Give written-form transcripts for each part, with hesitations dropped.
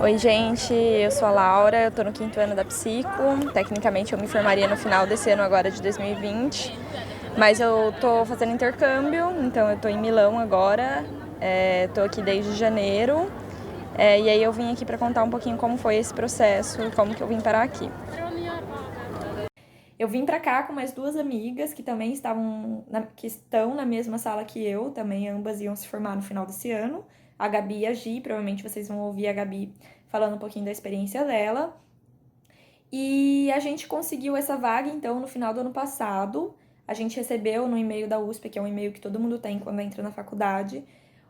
Oi, gente, eu sou a Laura, eu tô no 5º ano da Psico. Tecnicamente eu me formaria no final desse ano agora de 2020, mas eu tô fazendo intercâmbio, então eu tô em Milão agora, tô aqui desde janeiro, e aí eu vim aqui para contar um pouquinho como foi esse processo, como que eu vim parar aqui. Eu vim pra cá com mais 2 amigas que também que estão na mesma sala que eu, também ambas iam se formar no final desse ano. A Gabi e a Gi, provavelmente vocês vão ouvir a Gabi falando um pouquinho da experiência dela. E a gente conseguiu essa vaga, então, no final do ano passado. A gente recebeu no e-mail da USP, que é um e-mail que todo mundo tem quando entra na faculdade,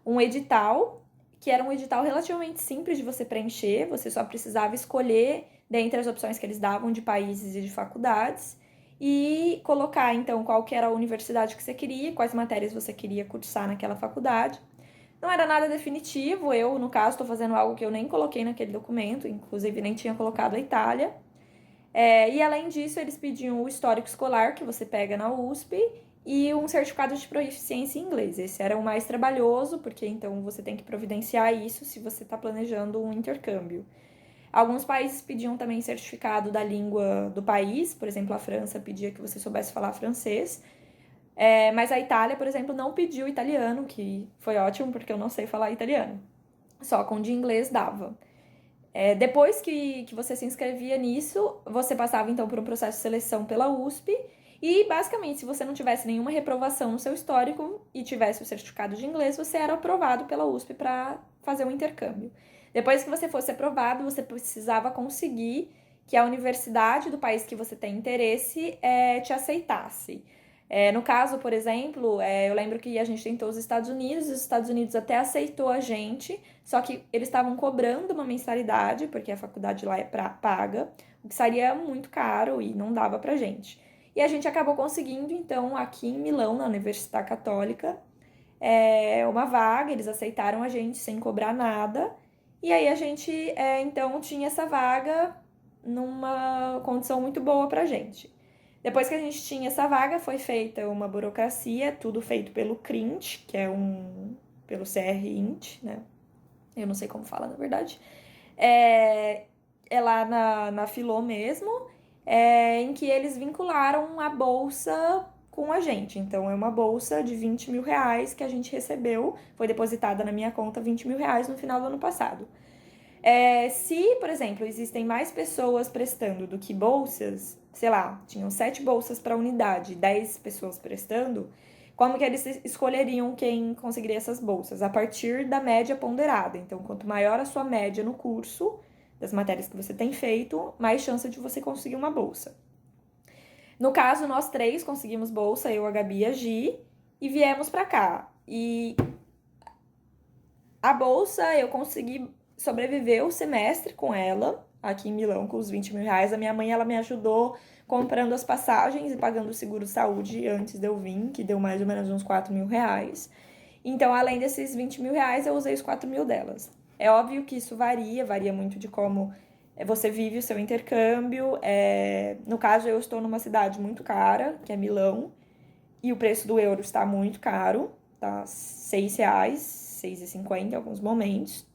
um edital, que era um edital relativamente simples de você preencher, você só precisava escolher dentre as opções que eles davam de países e de faculdades e colocar, então, qual que era a universidade que você queria, quais matérias você queria cursar naquela faculdade. Não era nada definitivo, eu, no caso, estou fazendo algo que eu nem coloquei naquele documento, inclusive nem tinha colocado a Itália. E além disso, eles pediam o histórico escolar que você pega na USP e um certificado de proficiência em inglês. Esse era o mais trabalhoso, porque então você tem que providenciar isso se você está planejando um intercâmbio. Alguns países pediam também certificado da língua do país, por exemplo, a França pedia que você soubesse falar francês, mas a Itália, por exemplo, não pediu italiano, que foi ótimo porque eu não sei falar italiano. Só com de inglês dava. Depois que você se inscrevia nisso, você passava então por um processo de seleção pela USP e, basicamente, se você não tivesse nenhuma reprovação no seu histórico e tivesse o certificado de inglês, você era aprovado pela USP para fazer um intercâmbio. Depois que você fosse aprovado, você precisava conseguir que a universidade do país que você tem interesse te aceitasse. No caso, por exemplo, eu lembro que a gente tentou os Estados Unidos até aceitou a gente, só que eles estavam cobrando uma mensalidade, porque a faculdade lá é paga, o que seria muito caro e não dava pra gente. E a gente acabou conseguindo, então, aqui em Milão, na Universidade Católica, uma vaga, eles aceitaram a gente sem cobrar nada, e aí a gente, então, tinha essa vaga numa condição muito boa pra gente. Depois que a gente tinha essa vaga, foi feita uma burocracia, tudo feito pelo CRINT, que é pelo CRINT, né? Eu não sei como fala, na verdade. É lá na Filô mesmo, em que eles vincularam a bolsa com a gente. Então, é uma bolsa de 20 mil reais que a gente recebeu, foi depositada na minha conta 20 mil reais no final do ano passado. Se, por exemplo, existem mais pessoas prestando do que bolsas, sei lá, tinham 7 bolsas para unidade, 10 pessoas prestando, como que eles escolheriam quem conseguiria essas bolsas? A partir da média ponderada. Então, quanto maior a sua média no curso, das matérias que você tem feito, mais chance de você conseguir uma bolsa. No caso, nós 3 conseguimos bolsa, eu, a Gabi e a Gi, e viemos para cá. E a bolsa eu consegui sobreviver o semestre com ela, aqui em Milão, com os 20 mil reais. A minha mãe, ela me ajudou comprando as passagens e pagando o seguro de saúde antes de eu vir, que deu mais ou menos uns 4 mil reais. Então, além desses 20 mil reais, eu usei os 4 mil delas. É óbvio que isso varia muito de como você vive o seu intercâmbio. No caso, eu estou numa cidade muito cara, que é Milão, e o preço do euro está muito caro, tá R$ 6, 6,50 em alguns momentos.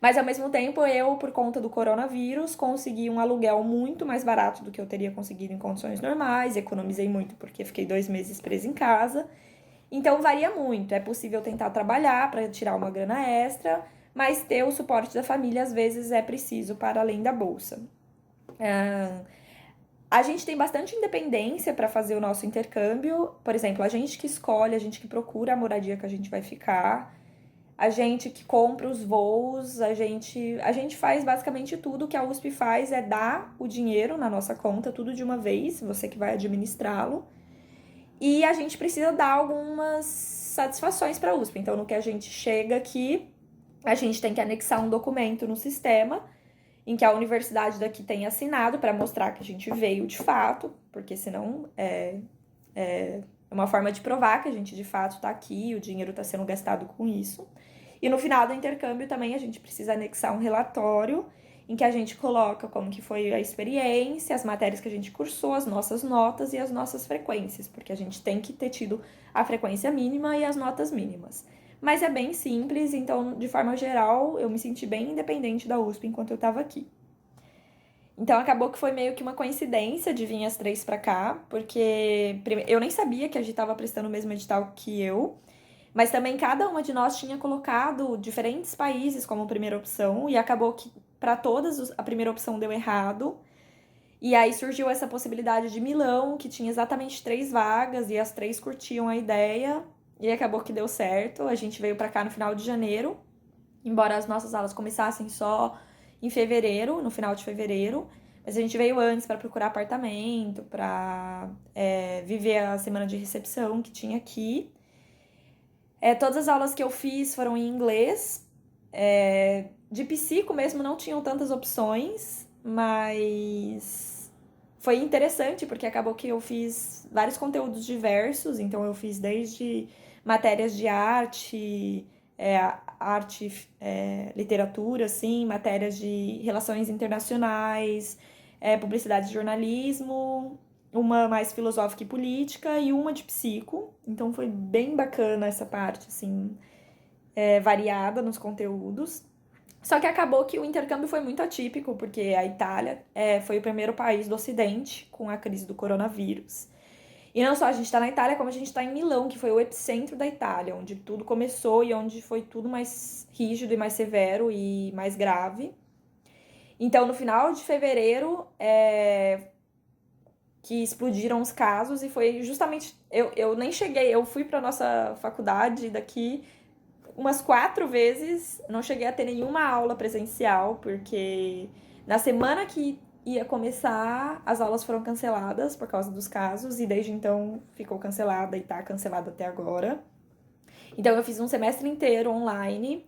Mas, ao mesmo tempo, eu, por conta do coronavírus, consegui um aluguel muito mais barato do que eu teria conseguido em condições normais, economizei muito porque fiquei 2 meses presa em casa. Então, varia muito. É possível tentar trabalhar para tirar uma grana extra, mas ter o suporte da família, às vezes, é preciso para além da bolsa. A gente tem bastante independência para fazer o nosso intercâmbio. Por exemplo, a gente que escolhe, a gente que procura a moradia que a gente vai ficar, a gente que compra os voos, a gente faz basicamente tudo que a USP faz, é dar o dinheiro na nossa conta, tudo de uma vez, você que vai administrá-lo. E a gente precisa dar algumas satisfações para a USP. Então, no que a gente chega aqui, a gente tem que anexar um documento no sistema em que a universidade daqui tem assinado para mostrar que a gente veio de fato, porque senão é uma forma de provar que a gente de fato está aqui, o dinheiro está sendo gastado com isso. E no final do intercâmbio também a gente precisa anexar um relatório em que a gente coloca como que foi a experiência, as matérias que a gente cursou, as nossas notas e as nossas frequências, porque a gente tem que ter tido a frequência mínima e as notas mínimas. mas é bem simples, então, de forma geral, eu me senti bem independente da USP enquanto eu tava aqui. Então acabou que foi meio que uma coincidência de vir as três pra cá, porque eu nem sabia que a gente tava prestando o mesmo edital que eu, mas também cada uma de nós tinha colocado diferentes países como primeira opção, e acabou que para todas a primeira opção deu errado. E aí surgiu essa possibilidade de Milão, que tinha exatamente 3 vagas, e as três curtiam a ideia, e acabou que deu certo. A gente veio pra cá no final de janeiro, embora as nossas aulas começassem só em fevereiro, no final de fevereiro. Mas a gente veio antes para procurar apartamento, para viver a semana de recepção que tinha aqui. Todas as aulas que eu fiz foram em inglês. De psico mesmo não tinham tantas opções, mas foi interessante porque acabou que eu fiz vários conteúdos diversos. Então eu fiz desde matérias de arte, literatura, assim, matérias de relações internacionais, publicidade e jornalismo, uma mais filosófica e política e uma de psico. Então foi bem bacana essa parte, assim, variada nos conteúdos. Só que acabou que o intercâmbio foi muito atípico, porque a Itália foi o primeiro país do Ocidente com a crise do coronavírus. E não só a gente está na Itália, como a gente está em Milão, que foi o epicentro da Itália, onde tudo começou e onde foi tudo mais rígido e mais severo e mais grave. Então, no final de fevereiro, que explodiram os casos, e foi justamente. Eu nem cheguei, eu fui para nossa faculdade daqui umas 4 vezes, não cheguei a ter nenhuma aula presencial, porque na semana que ia começar, as aulas foram canceladas por causa dos casos, e desde então ficou cancelada e tá cancelada até agora. Então eu fiz um semestre inteiro online.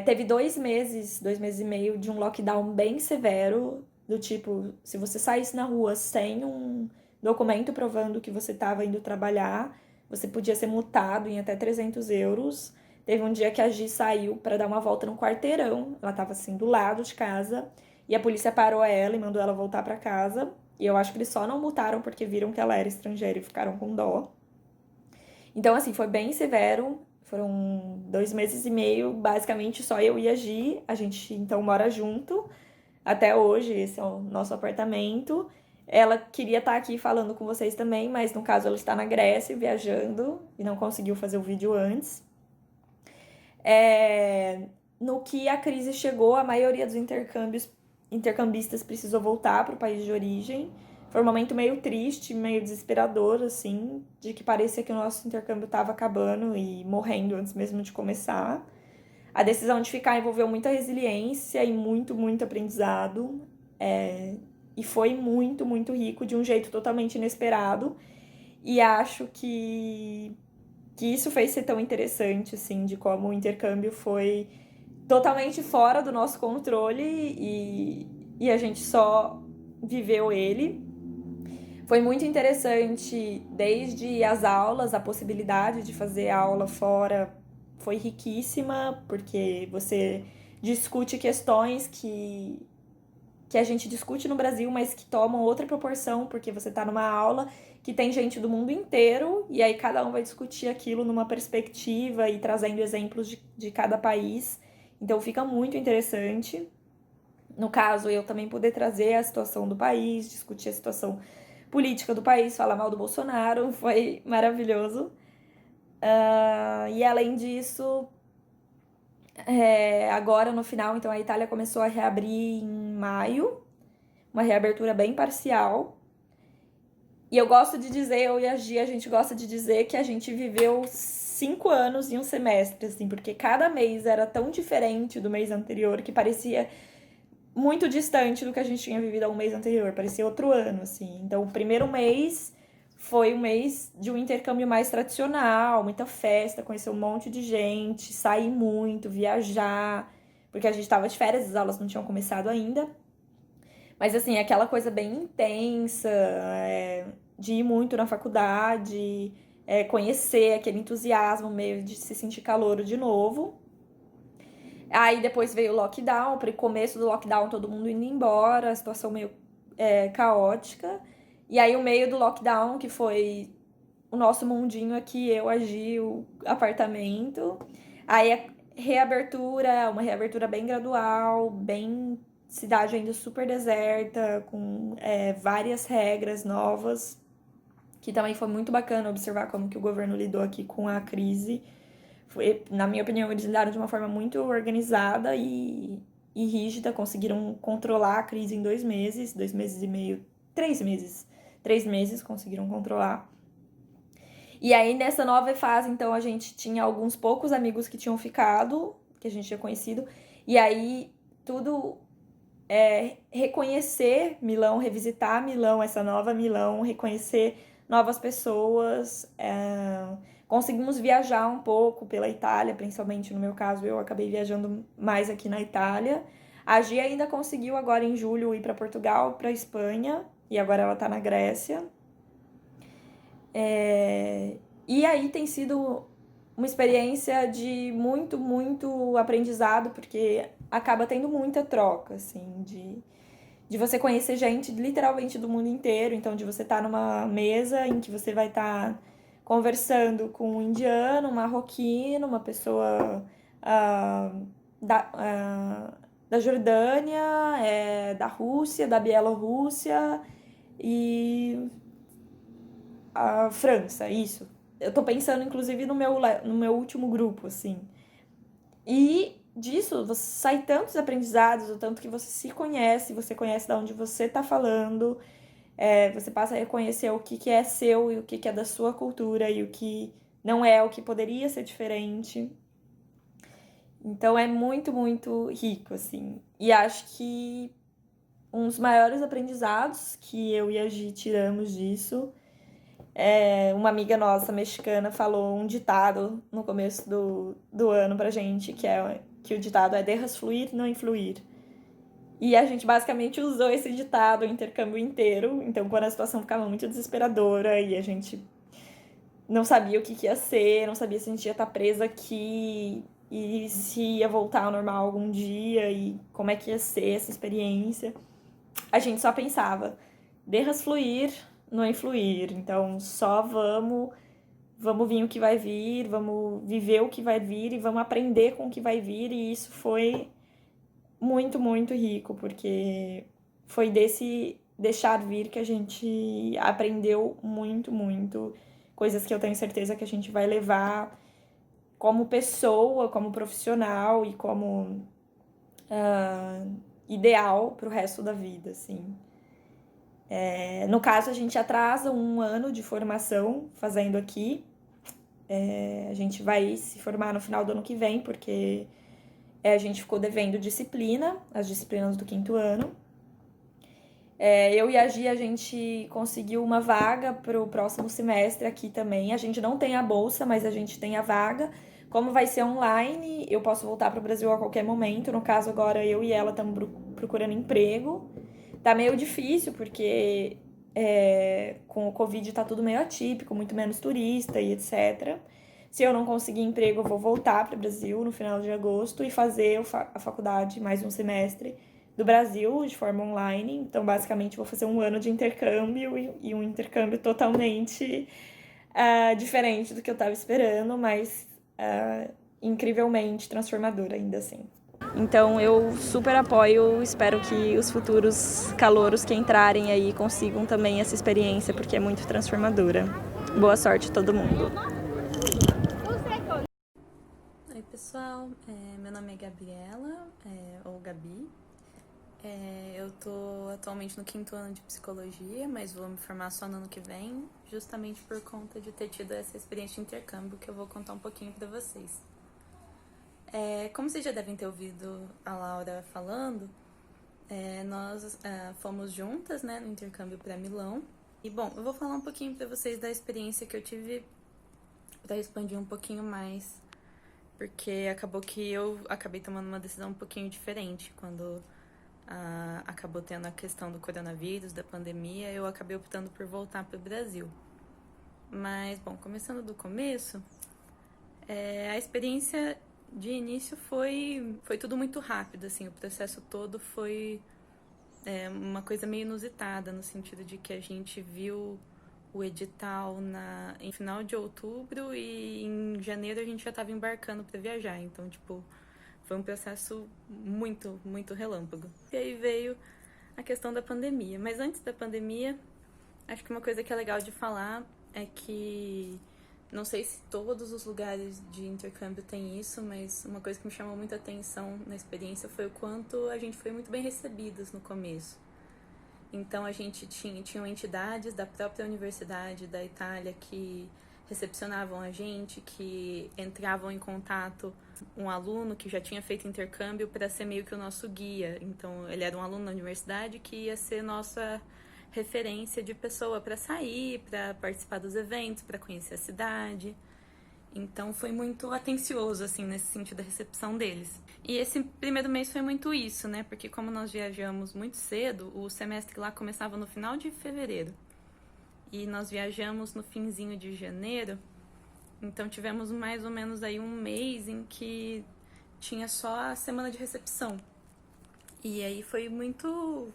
Teve 2 meses e meio de um lockdown bem severo, do tipo, se você saísse na rua sem um documento provando que você estava indo trabalhar, você podia ser multado em até 300 euros. Teve um dia que a Gi saiu para dar uma volta no quarteirão, ela estava assim do lado de casa, e a polícia parou ela e mandou ela voltar para casa. E eu acho que eles só não multaram porque viram que ela era estrangeira e ficaram com dó. Então, assim, foi bem severo. Foram 2 meses e meio, basicamente só eu e a Gi. A gente então mora junto até hoje, esse é o nosso apartamento. Ela queria estar aqui falando com vocês também, mas no caso ela está na Grécia viajando e não conseguiu fazer o vídeo antes. No que a crise chegou, a maioria dos intercambistas precisou voltar para o país de origem. Foi um momento meio triste, meio desesperador, assim, de que parecia que o nosso intercâmbio estava acabando e morrendo antes mesmo de começar. A decisão de ficar envolveu muita resiliência e muito, muito aprendizado. E foi muito, muito rico, de um jeito totalmente inesperado. E acho que isso fez ser tão interessante, assim, de como o intercâmbio foi totalmente fora do nosso controle e a gente só viveu ele. Foi muito interessante, desde as aulas, a possibilidade de fazer aula fora foi riquíssima, porque você discute questões que a gente discute no Brasil, mas que tomam outra proporção, porque você está numa aula que tem gente do mundo inteiro, e aí cada um vai discutir aquilo numa perspectiva e trazendo exemplos de cada país. Então fica muito interessante. No caso, eu também poder trazer a situação do país, discutir a situação política do país, falar mal do Bolsonaro, foi maravilhoso. E além disso, agora no final, então a Itália começou a reabrir em maio, uma reabertura bem parcial. E eu gosto de dizer, eu e a Gia, a gente gosta de dizer que a gente viveu 5 anos em um semestre, assim, porque cada mês era tão diferente do mês anterior que parecia muito distante do que a gente tinha vivido ao mês anterior, parecia outro ano, assim. Então, o primeiro mês foi um mês de um intercâmbio mais tradicional, muita festa, conhecer um monte de gente, sair muito, viajar, porque a gente estava de férias, as aulas não tinham começado ainda. Mas, assim, aquela coisa bem intensa, de ir muito na faculdade, conhecer aquele entusiasmo meio de se sentir calouro de novo. Aí depois veio o lockdown, pro começo do lockdown todo mundo indo embora, a situação meio caótica. E aí o meio do lockdown, que foi o nosso mundinho aqui, eu, a Gi, o apartamento. Aí a reabertura, uma reabertura bem gradual, bem cidade ainda super deserta, com várias regras novas, que também foi muito bacana observar como que o governo lidou aqui com a crise. Foi, na minha opinião, eles lidaram de uma forma muito organizada e rígida, conseguiram controlar a crise em 2 meses e meio, 3 meses. 3 meses conseguiram controlar. E aí, nessa nova fase, então, a gente tinha alguns poucos amigos que tinham ficado, que a gente tinha conhecido, e aí tudo reconhecer Milão, revisitar Milão, essa nova Milão, reconhecer novas pessoas. Conseguimos viajar um pouco pela Itália, principalmente no meu caso, eu acabei viajando mais aqui na Itália. A Gia ainda conseguiu agora em julho ir para Portugal, para Espanha, e agora ela tá na Grécia. E aí tem sido uma experiência de muito, muito aprendizado, porque acaba tendo muita troca, assim, de você conhecer gente literalmente do mundo inteiro. Então, de você estar numa mesa em que você vai estar conversando com um indiano, um marroquino, uma pessoa da Jordânia, da Rússia, da Bielorrússia e a França, isso. Eu tô pensando, inclusive, no meu último grupo, assim. E disso, você sai tantos aprendizados, o tanto que você conhece de onde você tá falando, você passa a reconhecer o que é seu e o que é da sua cultura e o que não é, o que poderia ser diferente. Então é muito, muito rico, assim. E acho que um dos maiores aprendizados que eu e a Gi tiramos disso uma amiga nossa mexicana falou um ditado no começo do ano pra gente, que o ditado é "Deixas fluir, não influir". E a gente basicamente usou esse ditado o intercâmbio inteiro. Então, quando a situação ficava muito desesperadora e a gente não sabia o que ia ser, não sabia se a gente ia estar preso aqui e se ia voltar ao normal algum dia e como é que ia ser essa experiência, a gente só pensava, deixas fluir, não influir. Então, só vamos vir o que vai vir, vamos viver o que vai vir e vamos aprender com o que vai vir. E isso foi muito, muito rico, porque foi desse deixar vir que a gente aprendeu muito, muito. Coisas que eu tenho certeza que a gente vai levar como pessoa, como profissional e como ideal pro resto da vida, assim. No caso, a gente atrasa um ano de formação fazendo aqui. A gente vai se formar no final do ano que vem, porque a gente ficou devendo disciplina, as disciplinas do 5º ano. Eu e a Gi, a gente conseguiu uma vaga para o próximo semestre aqui também. A gente não tem a bolsa, mas a gente tem a vaga. Como vai ser online, eu posso voltar para o Brasil a qualquer momento. No caso, agora eu e ela estamos procurando emprego. Tá meio difícil, porque com o Covid tá tudo meio atípico, muito menos turista e etc. Se eu não conseguir emprego, eu vou voltar para o Brasil no final de agosto e fazer a faculdade mais um semestre do Brasil de forma online. Então, basicamente, vou fazer um ano de intercâmbio e um intercâmbio totalmente diferente do que eu estava esperando, mas incrivelmente transformador ainda assim. Então eu super apoio, espero que os futuros calouros que entrarem aí consigam também essa experiência, porque é muito transformadora. Boa sorte a todo mundo. Oi pessoal, meu nome é Gabriela, ou Gabi. Eu tô atualmente no 5º ano de psicologia, mas vou me formar só no ano que vem, justamente por conta de ter tido essa experiência de intercâmbio que eu vou contar um pouquinho pra vocês. Como vocês já devem ter ouvido a Laura falando, nós fomos juntas, né, no intercâmbio para Milão. E bom, eu vou falar um pouquinho pra vocês da experiência que eu tive pra expandir um pouquinho mais, porque acabou que eu acabei tomando uma decisão um pouquinho diferente quando acabou tendo a questão do coronavírus, da pandemia, eu acabei optando por voltar pro Brasil. Mas, bom, começando do começo, a experiência de início foi tudo muito rápido, assim, o processo todo foi uma coisa meio inusitada, no sentido de que a gente viu o edital em final de outubro e em janeiro a gente já estava embarcando para viajar. Então, tipo, foi um processo muito, muito relâmpago. E aí veio a questão da pandemia. Mas antes da pandemia, acho que uma coisa que é legal de falar é que não sei se todos os lugares de intercâmbio têm isso, mas uma coisa que me chamou muita atenção na experiência foi o quanto a gente foi muito bem recebidos no começo. Então a gente tinha entidades da própria universidade da Itália que recepcionavam a gente, que entravam em contato um aluno que já tinha feito intercâmbio para ser meio que o nosso guia. Então ele era um aluno da universidade que ia ser nossa referência de pessoa para sair, para participar dos eventos, para conhecer a cidade. Então foi muito atencioso, assim, nesse sentido da recepção deles. E esse primeiro mês foi muito isso, né? Porque como nós viajamos muito cedo, o semestre lá começava no final de fevereiro. E nós viajamos no finzinho de janeiro. Então tivemos mais ou menos aí um mês em que tinha só a semana de recepção. E aí foi muito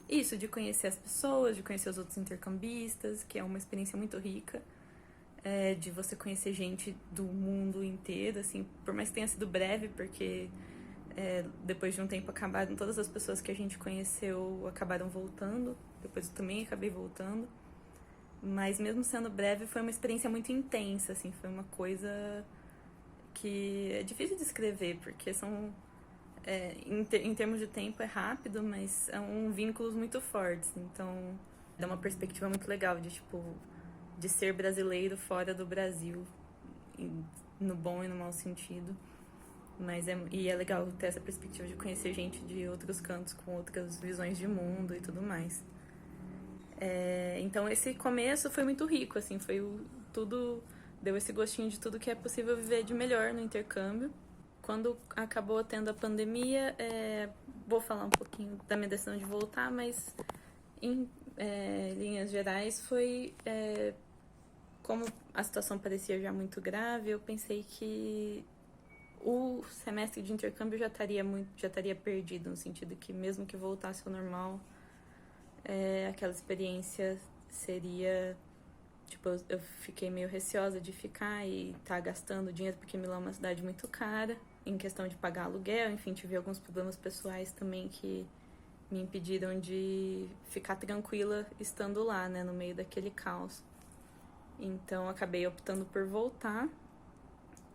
isso, de conhecer as pessoas, de conhecer os outros intercambistas, que é uma experiência muito rica. De você conhecer gente do mundo inteiro, assim, por mais que tenha sido breve, porque depois de um tempo acabaram, todas as pessoas que a gente conheceu acabaram voltando, depois eu também acabei voltando, mas mesmo sendo breve, foi uma experiência muito intensa, assim, foi uma coisa que é difícil de descrever, porque são, em termos de tempo é rápido, mas são vínculos muito fortes, então dá uma perspectiva muito legal de, tipo, de ser brasileiro fora do Brasil, no bom e no mau sentido. Mas é legal ter essa perspectiva de conhecer gente de outros cantos, com outras visões de mundo e tudo mais. Então esse começo foi muito rico, assim, tudo deu esse gostinho de tudo que é possível viver de melhor no intercâmbio. Quando acabou tendo a pandemia, vou falar um pouquinho da minha decisão de voltar, mas em linhas gerais foi como a situação parecia já muito grave, eu pensei que o semestre de intercâmbio já estaria perdido, no sentido que mesmo que voltasse ao normal, aquela experiência seria, tipo, eu fiquei meio receosa de ficar e estar gastando dinheiro, porque Milão é uma cidade muito cara, em questão de pagar aluguel, enfim, tive alguns problemas pessoais também que me impediram de ficar tranquila estando lá, né, no meio daquele caos. Então acabei optando por voltar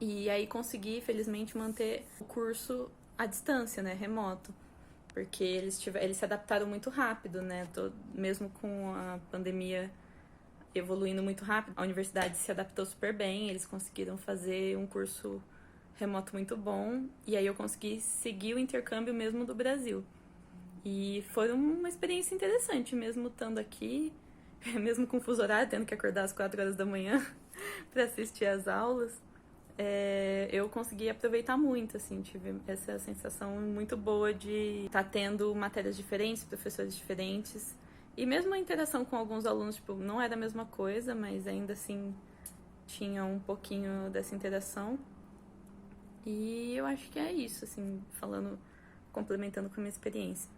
e aí consegui, felizmente, manter o curso à distância, né, remoto, porque eles se adaptaram muito rápido, né, mesmo com a pandemia evoluindo muito rápido, a universidade se adaptou super bem, eles conseguiram fazer um curso remoto muito bom e aí eu consegui seguir o intercâmbio mesmo do Brasil. E foi uma experiência interessante, mesmo estando aqui, mesmo com fuso horário, tendo que acordar às 4 horas da manhã para assistir às aulas, eu consegui aproveitar muito, assim, tive essa sensação muito boa de estar tendo matérias diferentes, professores diferentes, e mesmo a interação com alguns alunos, tipo, não era a mesma coisa, mas ainda assim tinha um pouquinho dessa interação. E eu acho que é isso, assim, complementando com a minha experiência.